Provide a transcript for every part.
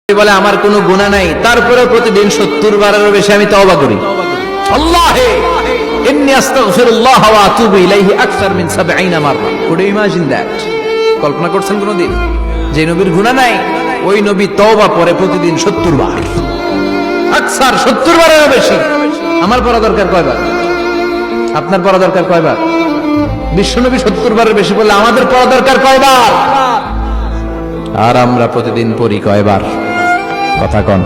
বলে আমার কোনো গুনাহ নাই, তারপরেও প্রতিদিন 70 বারেরও বেশি আমি তওবা করি। আল্লাহে ইন্নী আস্তাগফিরুল্লাহ ওয়া আতুবু ইলাইহি আকসার মিন 70 মাররা। Could you imagine that? কল্পনা করছেন কোনদিন যে নবীর গুনাহ নাই ওই নবী তওবা পড়ে প্রতিদিন 70 বার, আকসার 70 বারেরও বেশি। আমার পড়া দরকার কয়বার? আপনার পড়া দরকার কয়বার? বিশ্বনবী 70 বারের বেশি বললে আমাদের পড়া দরকার কয়বার? আর আমরা প্রতিদিন পড়ি কয়বার? কথা কন।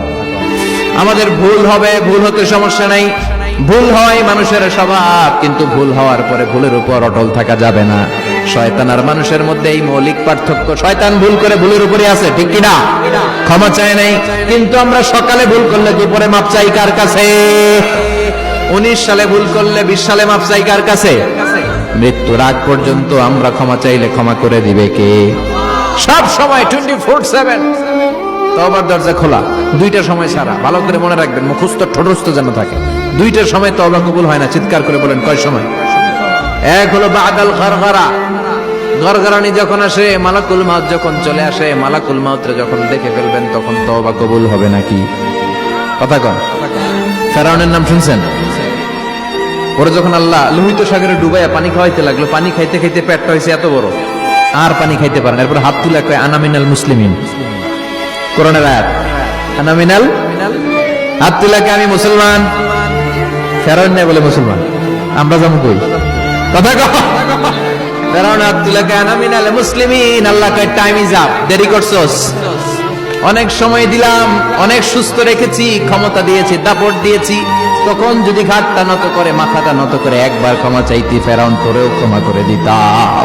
আমাদের ভুল হবে, ভুল হতে সমস্যা নাই, ভুল হয় মানুষের স্বভাব, কিন্তু ভুল হওয়ার পরে ভুলের উপর অটল থাকা যাবে না। শয়তান আর মানুষের মধ্যে এই মৌলিক পার্থক্য। শয়তান ভুল করে ভুলের উপরে আছে, ঠিক কিনা? ক্ষমা চায় নাই, কিন্তু আমরা সকালে ভুল করলে দুপুরে মাপ চাই কার কাছে? 19 সালে ভুল করলে 20 সালে মাপ চাই কার কাছে? মৃত্যুর আগ পর্যন্ত আমরা ক্ষমা চাইলে ক্ষমা করে দিবে কে? সব সময় 24/7 তওবার দরজা খোলা, দুইটা সময় ছাড়া। ভালো করে মনে রাখবেন, মুখস্থ ঠোঁটস্থ যেন থাকে। দুইটার সময় তওবা কবুল হয় না। চিৎকার করে বলেন কয় সময়? এক হলো বাদাল গরগরা, গরগরানি যখন আসে, মালাকুল মাউত যখন চলে আসে, মালাকুল মাউতরে যখন দেখে ফেলবেন তখন তওবা কবুল হবে নাকি? কথা কন। ফেরাউনের নাম শুনছেন? ওরা যখন আল্লাহ লোহিত সাগরে ডুবাইয়া পানি খাওয়াইতে লাগলো, পানি খাইতে খাইতে পেটটা হয়েছে এত বড়, আর পানি খাইতে পারেন। এরপর হাত তুলে কয় আনা মিনাল মুসলিমিন। কোরআনের আয়াত, আনা মিনাল, হাত তুলে কয় আমি মুসলমান। ফেরাউন নাই বলে মুসলমান, আমরা যেমন কই। কথা কও। ফেরাউন হাত তুলে কয় আনা মিনাল মুসলিমিন। আল্লাহ কয় টাইম ইজ আপ, দেরি করছস। অনেক সময় দিলাম, অনেক সুস্থ রেখেছি, ক্ষমতা দিয়েছি, দাপট দিয়েছি, তখন যদি ঘাটটা নত করে, মাথাটা নত করে একবার ক্ষমা চাইতি, ফেরাউন তোরেও ক্ষমা করে দিতাম।